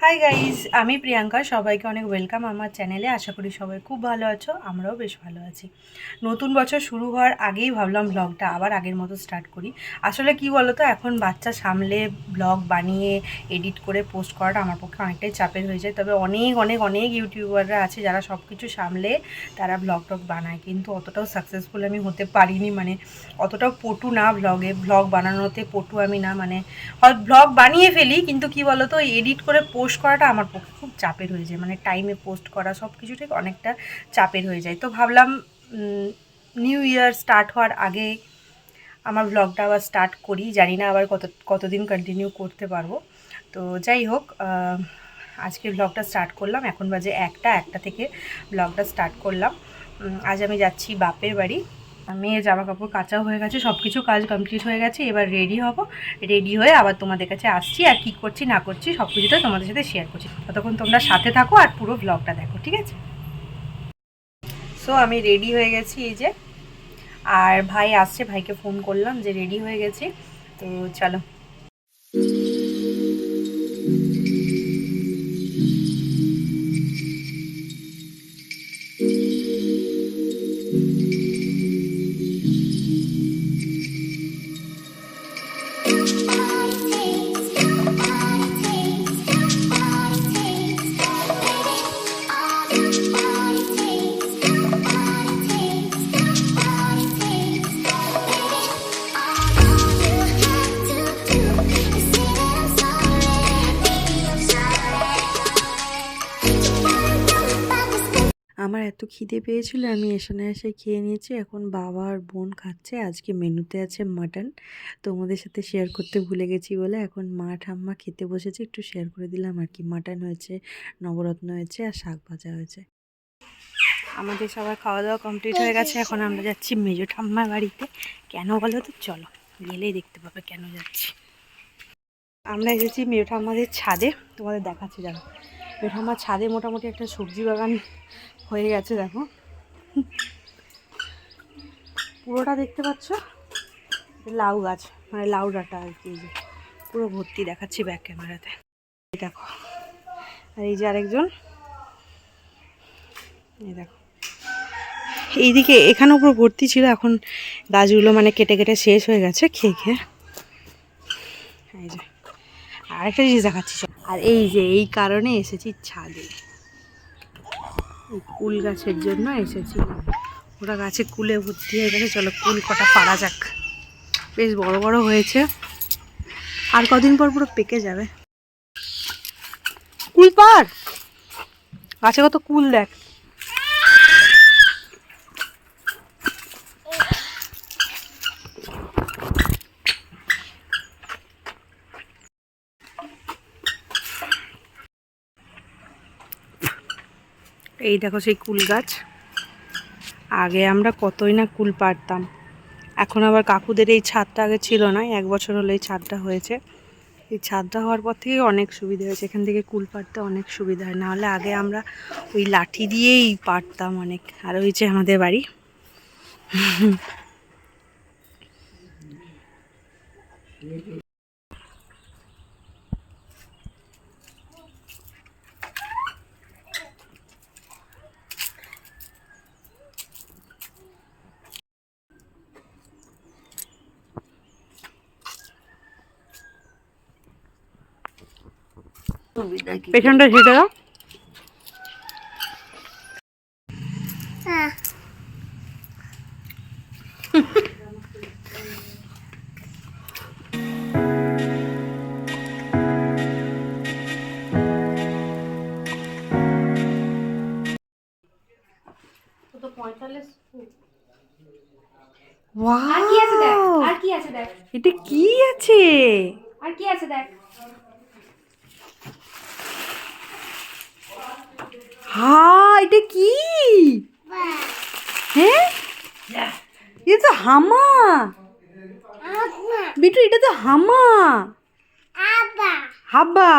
Hi guys, আমি প্রিয়াঙ্কা। সবাইকে অনেক ওয়েলকাম আমার চ্যানেলে। আশা করি সবাই খুব ভালো আছো, আমরাও বেশ ভালো আছি। নতুন বছর শুরু হওয়ার আগেই ভাবলাম ব্লগটা আবার আগের মতো স্টার্ট করি। আসলে কি বলো তো, এখন বাচ্চা সামলে ব্লগ বানিয়ে এডিট করে পোস্ট করাটা আমার পক্ষে অনেকটাই চাপের হয়ে যায়। তবে অনেক অনেক অনেক ইউটিউবাররা আছে যারা সব কিছু সামলে তারা ব্লগ টগ বানায়, কিন্তু অতটাও সাকসেসফুল আমি হতে পারিনি। মানে অতটাও পটু না, ব্লগ বানানোতে পটু আমি না। মানে হয় ব্লগ বানিয়ে ফেলি, কিন্তু কি বলতো এডিট করে পোস্ট করাটা আমার পক্ষে খুব চাপের হয়ে যায়। মানে টাইমে পোস্ট করা সব কিছু ঠিক অনেকটা চাপের হয়ে যায়। তো ভাবলাম নিউ ইয়ার স্টার্ট হওয়ার আগে আমার ব্লগটা আবার স্টার্ট করি। জানি না আবার কতদিন কন্টিনিউ করতে পারবো। তো যাই হোক, আজকে ব্লগটা স্টার্ট করলাম। এখন বাজে একটা থেকে ব্লগটা স্টার্ট করলাম। আজ আমি যাচ্ছি বাপের বাড়ি। মেয়ের জামা কাপড় কাচাও হয়ে গেছে, সব কিছু কাজ কমপ্লিট হয়ে গেছে। এবার রেডি হব, রেডি হয়ে আবার তোমাদের কাছে আসছি। আর কি করছি না করছি সব কিছুটা তোমাদের সাথে শেয়ার করছি। ততক্ষণ তোমরা সাথে থাকো আর পুরো ব্লগটা দেখো, ঠিক আছে? সো আমি রেডি হয়ে গেছি, এই যে। আর ভাই আসছে, ভাইকে ফোন করলাম যে রেডি হয়ে গেছি। তো চলো। আমার এত খিদে পেয়েছিল, আমি এখানে এসে খেয়ে নিয়েছি। এখন বাবা আর বোন খাচ্ছে। আজকে মেনুতে আছে মাটন। তোমাদের সাথে শেয়ার করতে ভুলে গেছি বলে এখন মা ঠাম্মা খেতে বসেছে, একটু শেয়ার করে দিলাম আর কি। মাটন হয়েছে, নবরত্ন হয়েছে আর শাক ভাজা হয়েছে। আমাদের সবার খাওয়া দাওয়া কমপ্লিট হয়ে গেছে। এখন আমরা যাচ্ছি মেজো ঠাম্মার বাড়িতে। কেন বলো তো? চলো, গেলেই দেখতে পাবে কেন যাচ্ছি। আমরা এসেছি মেজো ঠাম্মাদের ছাদে, তোমাদের দেখাচ্ছি। দেখো, মেজো ঠাম্মার ছাদে মোটামুটি একটা সবজি বাগান হয়ে গেছে। দেখো পুরোটা দেখতে পাচ্ছ, লাউ গাছ, মানে লাউ ডাঁটা আর কি। যে পুরো ভর্তি, দেখাচ্ছি ব্যাক ক্যামেরাতে। দেখো, আর এই যে আরেকজন, এই দেখো এইদিকে, এখানেও পুরো ভর্তি ছিল। এখন গাছগুলো মানে কেটে কেটে শেষ হয়ে গেছে খেয়ে খেয়ে। এই যে আরেকটা জিনিস দেখাচ্ছি। আর এই যে এই কারণে এসেছি ছাদে, এই কুল গাছের জন্য এসেছি। ওরা গাছে কুলে ভর্তি হয়ে গেছে। চলো কুল কটা পাড়া যাক। বেশ বড় বড় হয়েছে, আর কদিন পর পুরো পেকে যাবে। কুল পাড়, গাছে কত কুল দেখ। এই দেখো সেই কুল গাছ। আগে আমরা কতই না কুল পাড়তাম। এখন আবার কাকুদের এই ছাদটা আগে ছিল না, 1 বছর হলো এই ছাদটা হয়েছে। এই ছাদটা হওয়ার পর থেকে অনেক সুবিধা হয়েছে। এখান থেকে কুল পাড়তে অনেক সুবিধা হয়। নাহলে আগে আমরা ওই লাঠি দিয়েই পাড়তাম অনেক। আর ওই যে আমাদের বাড়ি। পেছনটা ঝেটে দাও। আর কি আছে দেখ, আর কি আছে দেখ, এটা কি আছে? আর কি আছে দেখ। হ্যাঁ, এটা কি? হ্যাঁ, এটা তো হামা। বিটু, এটা তো হামা। হাবা।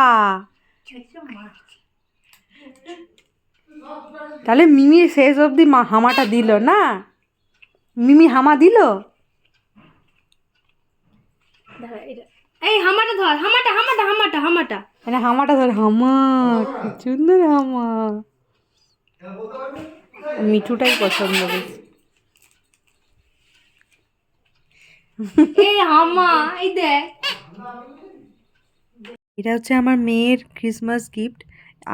তাহলে মিমি শেষ অবধি হামাটা দিল না? মিমি হামা দিল। এই হামাটা ধর, হামাটা হামাটা হামাটা হামাটা মানে হামাটা ধর, হামা কি সুন্দর হামা। মিঠুটাই পছন্দ বেশ। এই আমা, এই দেখ। এটা হচ্ছে আমার মেয়ের ক্রিসমাস গিফট।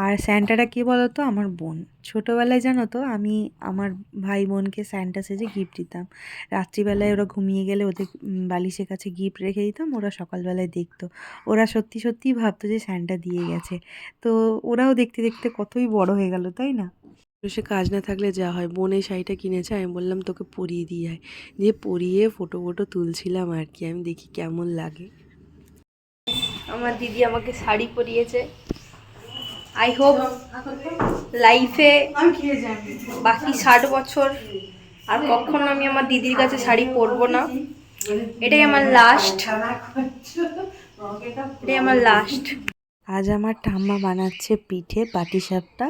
আর স্যান্টাটা কি বলতো, আমার বোন। ছোটোবেলায় জানো তো আমি আমার ভাই বোনকে স্যান্টা সেজে গিফট দিতাম। রাত্রিবেলায় ওরা ঘুমিয়ে গেলে ওদের বালিশের কাছে গিফট রেখে দিতাম, ওরা সকালবেলায় দেখতো। ওরা সত্যি সত্যিই ভাবতো যে স্যান্টা দিয়ে গেছে। তো ওরাও দেখতে দেখতে কতই বড় হয়ে গেল, তাই না? সে কাজ না থাকলে যা হয়, বোন এই শাড়িটা কিনেছে, আমি বললাম তোকে পরিয়ে দিয়ে আয়। দিয়ে পরিয়ে ফটো ফটো তুলছিলাম আর কি, আমি দেখি কেমন লাগে। আমার দিদি আমাকে শাড়ি পরিয়েছে। আই হোপ লাইফে বাকি 60 বছর আর কখনো আমি আমার দিদির কাছে শাড়ি পরবো না। এটাই আমার লাস্ট, এটাই আমার লাস্ট। আজ আমার ঠাম্মা বানাচ্ছে পিঠে, পাটিসাপটা।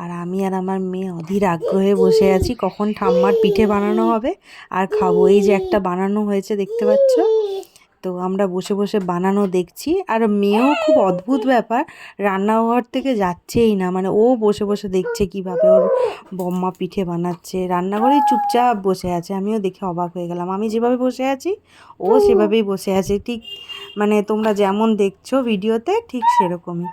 আর আমি আর আমার মেয়ে অধীর আগ্রহে বসে আছি কখন ঠাম্মার পিঠে বানানো হবে আর খাবো। এই যে একটা বানানো হয়েছে দেখতে পাচ্ছ, তো আমরা বসে বসে বানানো দেখছি। আর মেয়েও খুব অদ্ভুত ব্যাপার, রান্নাঘর থেকে যাচ্ছেই না, মানে ও বসে বসে দেখছে কিভাবে ওর বম্মা পিঠে বানাচ্ছে, রান্নাঘরেই চুপচাপ বসে আছে। আমিও দেখে অবাক হয়ে গেলাম, আমি যেভাবে বসে আছি ও সেভাবেই বসে আছে, ঠিক মানে তোমরা যেমন দেখছো ভিডিওতে ঠিক সেরকমই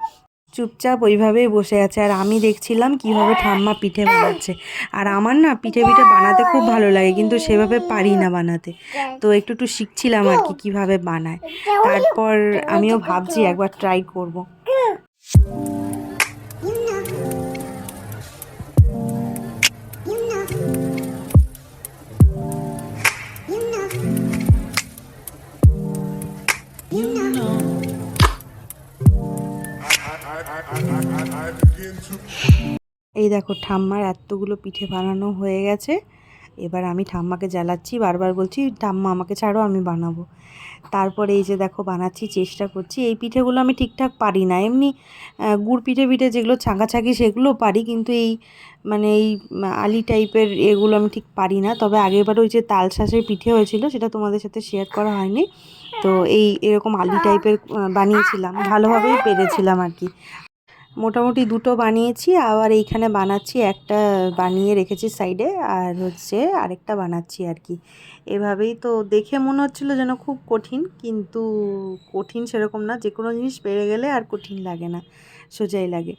চুপচাপ ওইভাবেই বসে আছে। আর আমি দেখছিলাম কিভাবে ঠাম্মা পিঠে বানাচ্ছে। আর আমার না পিঠে বানাতে খুব ভালো লাগে, কিন্তু সেভাবে পারি না বানাতে। তো একটু একটু শিখছিলাম আর কি কিভাবে বানায়। তারপর আমিও ভাবছি একবার ট্রাই করব। এই দেখো ঠাম্মার এতগুলো পিঠে বানানো হয়ে গেছে। এবার আমি ঠাম্মাকে জ্বালাচ্ছি, বারবার বলছি ঠাম্মা আমাকে ছাড়ো, আমি বানাবো। তারপরে এই যে দেখো বানাচ্ছি, চেষ্টা করছি। এই পিঠেগুলো আমি ঠিকঠাক পারি না, এমনি গুড় পিঠে যেগুলো ছাঁকাছাঁকি সেগুলো পারি, কিন্তু এই মানে এই আলি টাইপের এগুলো আমি ঠিক পারি না। তবে আগেরবার ওই যে তালশাঁসের পিঠে হয়েছিল সেটা তোমাদের সাথে শেয়ার করা হয়নি। তো এরকম আলি টাইপের বানিয়েছিলাম, ভালোভাবেই পেরেছিলাম আর কি। মোটামুটি দুটো বানিয়েছি, আবার এইখানে বানাচ্ছি, একটা বানিয়ে রেখেছি সাইডে, আর হচ্ছে আরেকটা বানাচ্ছি আর কি। এভাবেই তো দেখে মনে হচ্ছিলো যেন খুব কঠিন, কিন্তু কঠিন সেরকম না, যে কোনো জিনিস পেরে গেলে আর কঠিন লাগে না, সোজাই লাগে।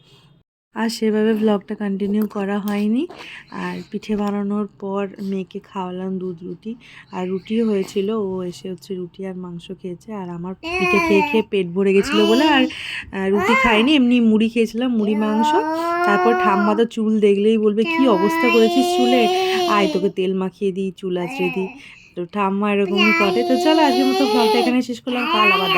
আর সেভাবে ব্লগটা কন্টিনিউ করা হয়নি। আর পিঠে বানানোর পর মেয়েকে খাওয়ালাম দুধ রুটি, আর রুটিও হয়েছিল, ও এসে হচ্ছে রুটি আর মাংস খেয়েছে। আর আমার পিঠে খেয়ে খেয়ে পেট ভরে গেছিলো বলে আর রুটি খাইনি, এমনি মুড়ি খেয়েছিলাম, মুড়ি মাংস। তারপর ঠাম্মা তো চুল দেখলেই বলবে কি অবস্থা করেছিস চুলে, আয় তোকে তেল মাখিয়ে দিই, চুল আঁচড়ে দিই। তো ঠাম্মা এরকমই করে। তো চলো আজকের মতো ব্লগটা এখানে শেষ করলাম, কাল আবার